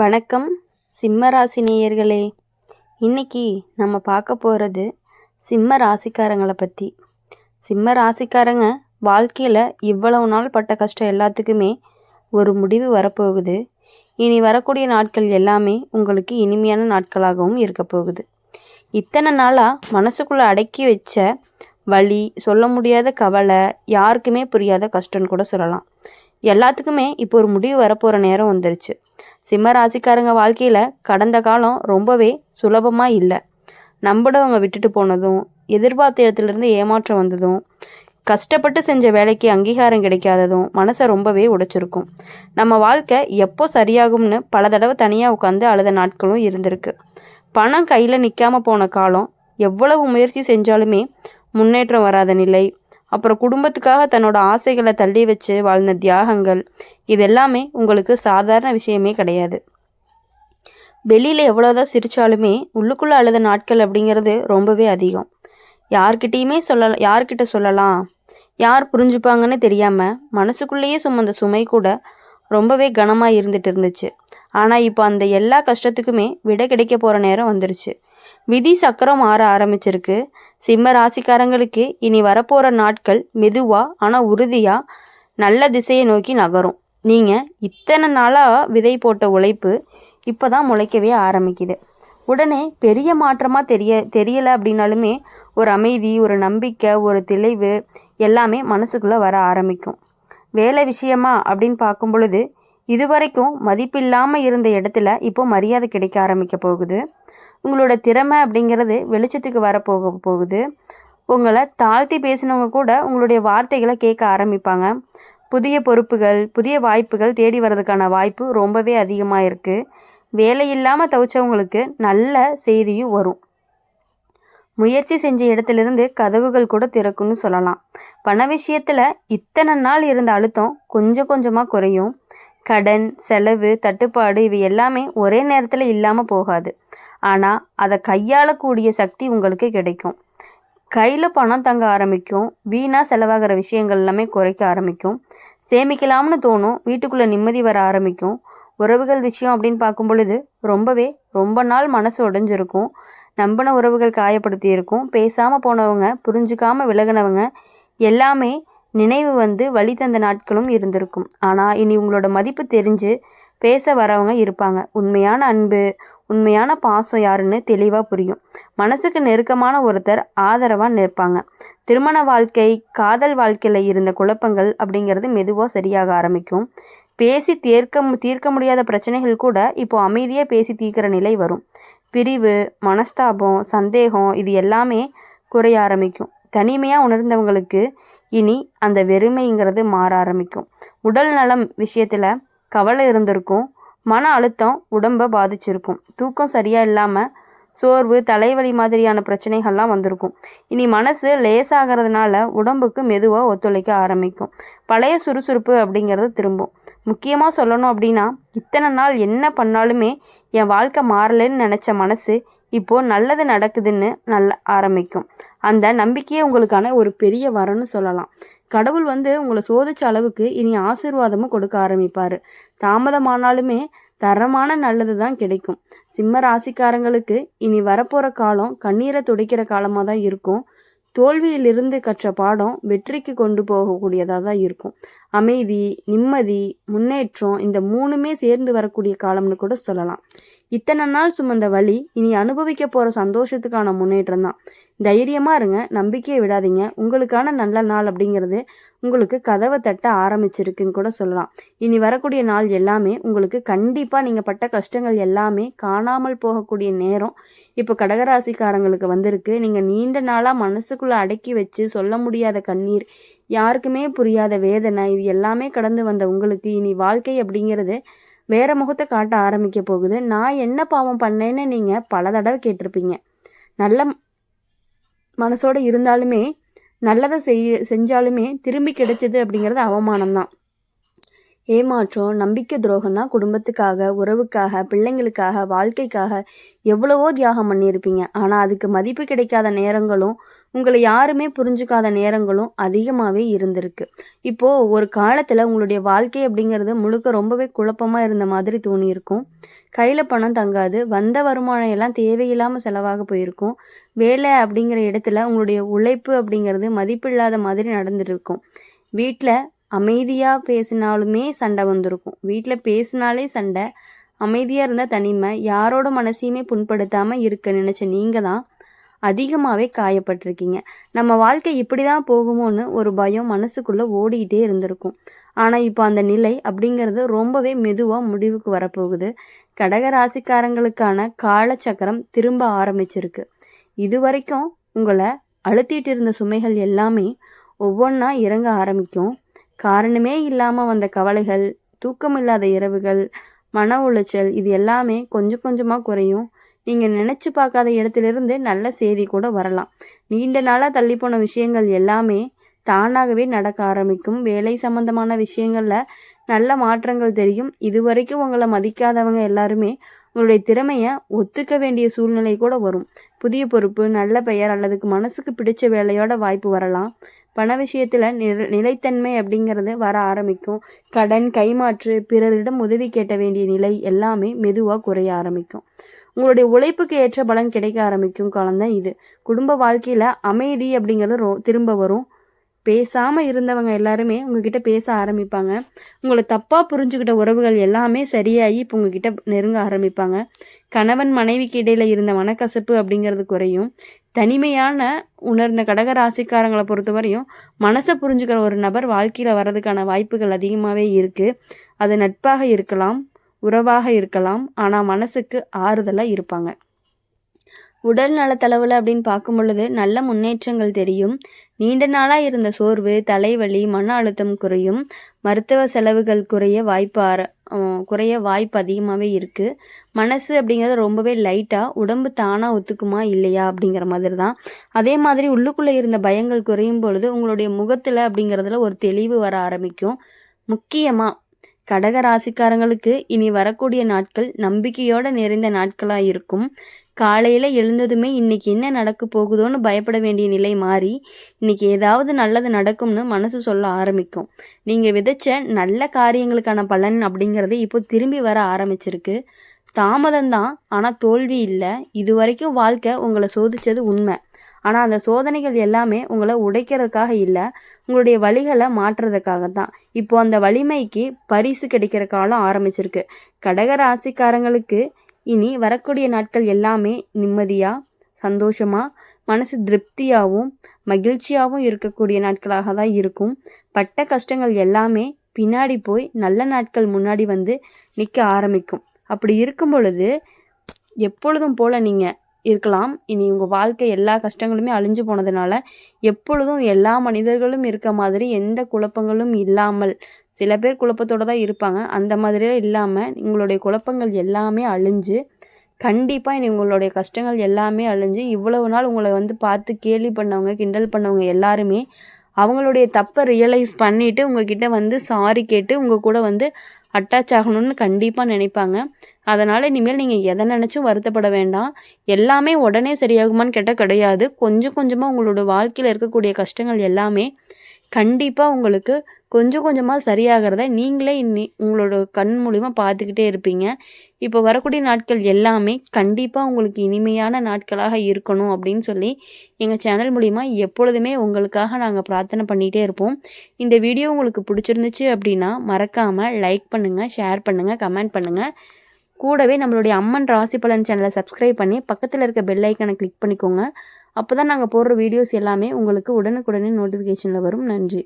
வணக்கம் சிம்ம ராசி நேயர்களே. இன்னைக்கு நம்ம பார்க்க போகிறது சிம்ம ராசிக்காரங்களை பற்றி. சிம்ம ராசிக்காரங்க வாழ்க்கையில் இவ்வளவு நாள் பட்ட கஷ்டம் எல்லாத்துக்குமே ஒரு முடிவு வரப்போகுது. இனி வரக்கூடிய நாட்கள் எல்லாமே உங்களுக்கு இனிமையான நாட்களாகவும் இருக்க போகுது. இத்தனை நாளாக மனசுக்குள்ளே அடக்கி வச்ச வலி, சொல்ல முடியாத கவலை, யாருக்குமே புரியாத கஷ்டம்னு கூட சொல்லலாம், எல்லாத்துக்குமே இப்போ ஒரு முடிவு வரப்போகிற நேரம் வந்துருச்சு. சிம்ம ராசிக்காரங்க வாழ்க்கையில் கடந்த காலம் ரொம்பவே சுலபமாக இல்லை. நம்பினவங்க விட்டுட்டு போனதும், எதிர்பார்த்த இடத்துலேருந்து ஏமாற்றம் வந்ததும், கஷ்டப்பட்டு செஞ்ச வேலைக்கு அங்கீகாரம் கிடைக்காததும் மனசை ரொம்பவே உடைச்சிருக்கும். நம்ம வாழ்க்கை எப்போ சரியாகும்னு பல தடவை தனியாக உட்காந்து அழுத நாட்களும் இருந்திருக்கு. பணம் கையில் நிற்காமல் போன காலம், எவ்வளவு முயற்சி செஞ்சாலுமே முன்னேற்றம் வராத நிலை, அப்புறம் குடும்பத்துக்காக தன்னோட ஆசைகளை தள்ளி வச்சு வாழ்ந்த தியாகங்கள், இதெல்லாமே உங்களுக்கு சாதாரண விஷயமே கிடையாது. வெளியில் எவ்வளோதான் சிரித்தாலுமே உள்ளுக்குள்ளே அழுத நாட்கள் அப்படிங்கிறது ரொம்பவே அதிகம். யார்கிட்ட சொல்லலாம், யார் புரிஞ்சுப்பாங்கன்னு தெரியாமல் மனசுக்குள்ளேயே சுமந்த சுமை கூட ரொம்பவே கனமாக இருந்துச்சு. ஆனால் இப்போ அந்த எல்லா கஷ்டத்துக்குமே விடை கிடைக்க போகிற நேரம் வந்துருச்சு. விதி சக்கரம் மாற ஆரம்பிச்சிருக்கு. சிம்ம ராசிக்காரங்களுக்கு இனி வரப்போகிற நாட்கள் மெதுவாக ஆனால் உறுதியாக நல்ல திசையை நோக்கி நகரும். நீங்கள் இத்தனை நாளாக விதை போட்ட உழைப்பு இப்போ தான் முளைக்கவே ஆரம்பிக்குது. உடனே பெரிய மாற்றமாக தெரியலை அப்படின்னாலுமே ஒரு அமைதி, ஒரு நம்பிக்கை, ஒரு தெளிவு எல்லாமே மனசுக்குள்ளே வர ஆரம்பிக்கும். வேலை விஷயமா அப்படின்னு பார்க்கும் பொழுது இதுவரைக்கும் மதிப்பில்லாமல் இருந்த இடத்துல இப்போ மரியாதை கிடைக்க ஆரம்பிக்க போகுது. உங்களோட திறமை அப்படிங்கிறது வெளிச்சத்துக்கு போகுது. உங்களை தாழ்த்தி பேசினவங்க கூட உங்களுடைய வார்த்தைகளை கேட்க ஆரம்பிப்பாங்க. புதிய பொறுப்புகள், புதிய வாய்ப்புகள் தேடி வர்றதுக்கான வாய்ப்பு ரொம்பவே அதிகமாக இருக்குது. வேலை இல்லாமல் தவிச்சவங்களுக்கு நல்ல செய்தியும் வரும். முயற்சி செஞ்ச இடத்துலேருந்து கதவுகள் கூட திறக்கும்னு சொல்லலாம். பண விஷயத்தில் இத்தனை நாள் இருந்த அழுத்தம் கொஞ்சம் கொஞ்சமாக குறையும். கடன், செலவு, தட்டுப்பாடு இவை எல்லாமே ஒரே நேரத்தில் இல்லாமல் போகாது. ஆனால் அதை கையாளக்கூடிய சக்தி உங்களுக்கு கிடைக்கும். கையில் பணம் தங்க ஆரம்பிக்கும். வீணாக செலவாகிற விஷயங்கள் எல்லாமே குறைக்க ஆரம்பிக்கும். சேமிக்கலாம்னு தோணும். வீட்டுக்குள்ளே நிம்மதி வர ஆரம்பிக்கும். உறவுகள் விஷயம் அப்படின்னு பார்க்கும் பொழுது ரொம்ப நாள் மனசு உடைஞ்சிருக்கும். நம்பின உறவுகள் காயப்படுத்தி இருக்கும். பேசாமல் போனவங்க, புரிஞ்சுக்காமல் விலகினவங்க எல்லாமே நினைவு வந்து வழி தந்த நாட்களும் இருந்திருக்கும். ஆனால் இனி உங்களோட மதிப்பு தெரிஞ்சு பேச வரவங்க இருப்பாங்க. உண்மையான அன்பு, உண்மையான பாசம் யாருன்னு தெளிவாக புரியும். மனசுக்கு நெருக்கமான ஒருத்தர் ஆதரவாக நிற்பாங்க. திருமண வாழ்க்கை, காதல் வாழ்க்கையில் இருந்த குழப்பங்கள் அப்படிங்கிறது மெதுவாக சரியாக ஆரம்பிக்கும். பேசி தீர்க்க முடியாத பிரச்சனைகள் கூட இப்போ அமைதியாக பேசி தீர்க்கிற நிலை வரும். பிரிவு, மனஸ்தாபம், சந்தேகம் இது எல்லாமே குறைய ஆரம்பிக்கும். தனிமையாக உணர்ந்தவங்களுக்கு இனி அந்த வெறுமைங்கிறது மாற ஆரம்பிக்கும். உடல் நலம் விஷயத்தில் கவலை இருந்திருக்கும். மன அழுத்தம் உடம்பை பாதிச்சிருக்கும். தூக்கம் சரியாக இல்லாமல் சோர்வு, தலைவலி மாதிரியான பிரச்சனைகள்லாம் வந்திருக்கும். இனி மனசு லேசாகிறதுனால உடம்புக்கு மெதுவாக ஒத்துழைக்க ஆரம்பிக்கும். பழைய சுறுசுறுப்பு அப்படிங்கிறது திரும்பும். முக்கியமாக சொல்லணும் அப்படின்னா, இத்தனை நாள் என்ன பண்ணாலுமே என் வாழ்க்கை மாறலைன்னு நினச்ச மனசு இப்போது நல்லது நடக்குதுன்னு ஆரம்பிக்கும். அந்த நம்பிக்கையே உங்களுக்கான ஒரு பெரிய வரன்னு சொல்லலாம். கடவுள் உங்களை சோதிச்ச அளவுக்கு இனி ஆசீர்வாதமும் கொடுக்க ஆரம்பிப்பார். தாமதமானாலுமே தரமான நல்லது தான் கிடைக்கும். சிம்ம ராசிக்காரங்களுக்கு இனி வரப்போகிற காலம் கண்ணீரை துடைக்கிற காலமாக தான் இருக்கும். தோல்வியிலிருந்து கற்ற பாடம் வெற்றிக்கு கொண்டு போகக்கூடியதாக தான் இருக்கும். அமைதி, நிம்மதி, முன்னேற்றம் இந்த மூணுமே சேர்ந்து வரக்கூடிய காலம்னு கூட சொல்லலாம். இத்தனை நாள் சுமந்த வழி இனி அனுபவிக்க போகிற சந்தோஷத்துக்கான முன்னேற்றம் தான். தைரியமாக இருங்க, நம்பிக்கையை விடாதீங்க. உங்களுக்கான நல்ல நாள் அப்படிங்கிறது உங்களுக்கு கதவை தட்ட ஆரம்பிச்சிருக்குன்னு கூட சொல்லலாம். இனி வரக்கூடிய நாள் எல்லாமே உங்களுக்கு கண்டிப்பாக நீங்கள் பட்ட கஷ்டங்கள் எல்லாமே காணாமல் போகக்கூடிய நேரம் இப்போ கடகராசிக்காரங்களுக்கு வந்திருக்கு. நீங்கள் நீண்ட நாளாக மனசுக்குள்ளே அடக்கி வச்சு சொல்ல முடியாத கண்ணீர், யாருக்குமே புரியாத வேதனை, இது எல்லாமே கடந்து வந்த உங்களுக்கு இனி வாழ்க்கை அப்படிங்கிறது வேற முகத்தை காட்ட ஆரம்பிக்க போகுது. நான் என்ன பாவம் பண்ணேன்னு நீங்கள் பல தடவை கேட்டிருப்பீங்க. நல்ல மனசோடு இருந்தாலுமே, நல்லதை செஞ்சாலுமே திரும்பி கிடைச்சது அப்படிங்கிறது அவமானம்தான். ஏமாற்றம், நம்பிக்கை துரோகம் தான் குடும்பத்துக்காக, உறவுக்காக, பிள்ளைங்களுக்காக, வாழ்க்கைக்காக எவ்வளவோ தியாகம் பண்ணியிருப்பீங்க. ஆனால் அதுக்கு மதிப்பு கிடைக்காத நேரங்களும், உங்களை யாருமே புரிஞ்சுக்காத நேரங்களும் அதிகமாகவே இருந்திருக்கு. இப்போது ஒரு காலத்தில் உங்களுடைய வாழ்க்கை அப்படிங்கிறது முழுக்க ரொம்பவே குழப்பமாக இருந்த மாதிரி தோணியிருக்கும். கையில் பணம் தங்காது, வந்த வருமானம் எல்லாம் தேவையில்லாமல் செலவாக போயிருக்கும். வேலை அப்படிங்கிற இடத்துல உங்களுடைய உழைப்பு அப்படிங்கிறது மதிப்பில்லாத மாதிரி நடந்துருக்கும். வீட்டில் அமைதியாக பேசினாலுமே சண்டை வந்திருக்கும். வீட்டில் பேசினாலே சண்டை, அமைதியாக இருந்தால் தனிமை, யாரோட மனசையுமே புண்படுத்தாமல் இருக்க நினச்ச நீங்கள் தான் அதிகமாகவே காயப்பட்டிருக்கீங்க. நம்ம வாழ்க்கை இப்படி தான் போகுமோன்னு ஒரு பயம் மனசுக்குள்ளே ஓடிக்கிட்டே இருந்திருக்கும். ஆனால் இப்போ அந்த நிலை அப்படிங்கிறது ரொம்பவே மெதுவாக முடிவுக்கு வரப்போகுது. கடக ராசிக்காரங்களுக்கான காலச்சக்கரம் திரும்ப ஆரம்பிச்சிருக்கு. இது வரைக்கும் உங்களை அழுத்திட்டு இருந்த சுமைகள் எல்லாமே ஒவ்வொன்றா இறங்க ஆரம்பிக்கும். காரணமே இல்லாமல் வந்த கவலைகள், தூக்கமில்லாத இரவுகள், மன உளைச்சல் இது எல்லாமே கொஞ்சம் கொஞ்சமாக குறையும். நீங்கள் நினச்சி பார்க்காத இடத்துலேருந்து நல்ல செய்தி கூட வரலாம். நீண்ட நாளாக தள்ளிப்போன விஷயங்கள் எல்லாமே தானாகவே நடக்க ஆரம்பிக்கும். வேலை சம்பந்தமான விஷயங்களில் நல்ல மாற்றங்கள் தெரியும். இதுவரைக்கும் உங்களை மதிக்காதவங்க எல்லாருமே உங்களுடைய திறமையை ஒத்துக்க வேண்டிய சூழ்நிலை கூட வரும். புதிய பொறுப்பு, நல்ல பெயர் அல்லதுக்கு மனசுக்கு பிடிச்ச வேலையோட வாய்ப்பு வரலாம். பண விஷயத்தில் நிலைத்தன்மை அப்படிங்கிறது வர ஆரம்பிக்கும். கடன், கைமாற்று, பிறரிடம் உதவி கேட்ட வேண்டிய நிலை எல்லாமே மெதுவாக குறைய ஆரம்பிக்கும். உங்களுடைய உழைப்புக்கு ஏற்ற பலன் கிடைக்க ஆரம்பிக்கும் காலம்தான் இது. குடும்ப வாழ்க்கையில் அமைதி அப்படிங்கிறது திரும்ப வரும். பேசாமல் இருந்தவங்க எல்லாருமே உங்ககிட்ட பேச ஆரம்பிப்பாங்க. உங்களை தப்பாக புரிஞ்சுக்கிட்ட உறவுகள் எல்லாமே சரியாகி இப்போ உங்ககிட்ட நெருங்க ஆரம்பிப்பாங்க. கணவன் மனைவிக்கு இடையில் இருந்த மனக்கசப்பு அப்படிங்கிறது குறையும். தனிமையான உணர்ந்த கடகராசிக்காரங்களை பொறுத்த வரையும் மனசை புரிஞ்சுக்கிற ஒரு நபர் வாழ்க்கையில் வர்றதுக்கான வாய்ப்புகள் அதிகமாகவே இருக்குது. அது நட்பாக இருக்கலாம், உறவாக இருக்கலாம், ஆனால் மனசுக்கு ஆறுதலாக இருப்பாங்க. உடல் நலத்தளவில் அப்படின்னு பார்க்கும் பொழுது நல்ல முன்னேற்றங்கள் தெரியும். நீண்ட நாளாக இருந்த சோர்வு, தலைவலி, மன அழுத்தம் குறையும். மருத்துவ செலவுகள் குறைய வாய்ப்பு அதிகமாகவே இருக்குது. மனசு அப்படிங்கிறது ரொம்பவே லைட்டாக, உடம்பு தானாக ஒத்துக்குமா இல்லையா அப்படிங்கிற மாதிரி தான். அதே மாதிரி உள்ளுக்குள்ளே இருந்த பயங்கள் குறையும் பொழுது உங்களுடைய முகத்தில் அப்படிங்கிறதுல ஒரு தெளிவு வர ஆரம்பிக்கும். முக்கியமாக கடக ராசிக்காரங்களுக்கு இனி வரக்கூடிய நாட்கள் நம்பிக்கையோடு நிறைந்த நாட்களாக இருக்கும். காலையில் எழுந்ததுமே இன்றைக்கி என்ன நடக்க போகுதோன்னு பயப்பட வேண்டிய நிலை மாறி இன்றைக்கி ஏதாவது நல்லது நடக்கும்னு மனசு சொல்ல ஆரம்பிக்கும். நீங்கள் விதைச்ச நல்ல காரியங்களுக்கான பலன் அப்படிங்கிறது இப்போ திரும்பி வர ஆரம்பிச்சிருக்கு. தாமதம்தான், ஆனால் தோல்வி இல்லை. இது வரைக்கும் வாழ்க்கை உங்களை சோதித்தது உண்மை. ஆனால் அந்த சோதனைகள் எல்லாமே உங்களை உடைக்கிறதுக்காக இல்லை, உங்களுடைய வழிகளை மாற்றுறதுக்காக தான். இப்போ அந்த வலிமைக்கு பரிசு கிடைக்கிற காலம் ஆரம்பிச்சிருக்கு. கடக ராசிக்காரங்களுக்கு இனி வரக்கூடிய நாட்கள் எல்லாமே நிம்மதியாக, சந்தோஷமாக, மனசு திருப்தியாகவும் மகிழ்ச்சியாகவும் இருக்கக்கூடிய நாட்களாக தான் இருக்கும். பட்ட கஷ்டங்கள் எல்லாமே பின்னாடி போய் நல்ல நாட்கள் முன்னாடி வந்து நிற்க ஆரம்பிக்கும். அப்படி இருக்கும் பொழுது எப்பொழுதும் போல் நீங்கள் இருக்கலாம். இனி உங்கள் வாழ்க்கை எல்லா கஷ்டங்களுமே அழிஞ்சு போனதுனால எப்பொழுதும் எல்லா மனிதர்களும் இருக்க மாதிரி எந்த குழப்பங்களும் இல்லாமல், சில பேர் குழப்பத்தோடு தான் இருப்பாங்க, அந்த மாதிரியே இல்லாமல் உங்களுடைய குழப்பங்கள் எல்லாமே அழிஞ்சு கண்டிப்பாக இனி உங்களுடைய கஷ்டங்கள் எல்லாமே அழிஞ்சு இவ்வளவு நாள் உங்களை வந்து பார்த்து கேலி பண்ணவங்க, கிண்டல் பண்ணவங்க எல்லாருமே அவங்களுடைய தப்பை ரியலைஸ் பண்ணிவிட்டு உங்ககிட்ட வந்து சாரி கேட்டு உங்கள் கூட வந்து அட்டாச் ஆகணும்னு கண்டிப்பாக நினைப்பாங்க. அதனால் இனிமேல் நீங்கள் எதை நினச்சும் வருத்தப்பட வேண்டாம். எல்லாமே உடனே சரியாகுமான்னு கேட்டால் கிடையாது. கொஞ்சம் கொஞ்சமாக உங்களோட வாழ்க்கையில் இருக்கக்கூடிய கஷ்டங்கள் எல்லாமே கண்டிப்பாக உங்களுக்கு கொஞ்சம் கொஞ்சமாக சரியாகிறத நீங்களே உங்களோட கண் மூலிமா பார்த்துக்கிட்டே இருப்பீங்க. இப்போ வரக்கூடிய நாட்கள் எல்லாமே கண்டிப்பாக உங்களுக்கு இனிமையான நாட்களாக இருக்கணும் அப்படின்னு சொல்லி எங்கள் சேனல் மூலிமா எப்பொழுதுமே உங்களுக்காக நாங்கள் பிரார்த்தனை பண்ணிகிட்டே இருப்போம். இந்த வீடியோ உங்களுக்கு பிடிச்சிருந்துச்சு அப்படின்னா மறக்காமல் லைக் பண்ணுங்கள், ஷேர் பண்ணுங்கள், கமெண்ட் பண்ணுங்கள். கூடவே நம்மளுடைய அம்மன் ராசி பலன் சேனலை சப்ஸ்கிரைப் பண்ணி பக்கத்தில் இருக்க பெல் ஐக்கனை கிளிக் பண்ணிக்கோங்க. அப்போ தான் நாங்கள் போடுற வீடியோஸ் எல்லாமே உங்களுக்கு உடனுக்குடனே நோட்டிஃபிகேஷனில் வரும். நன்றி.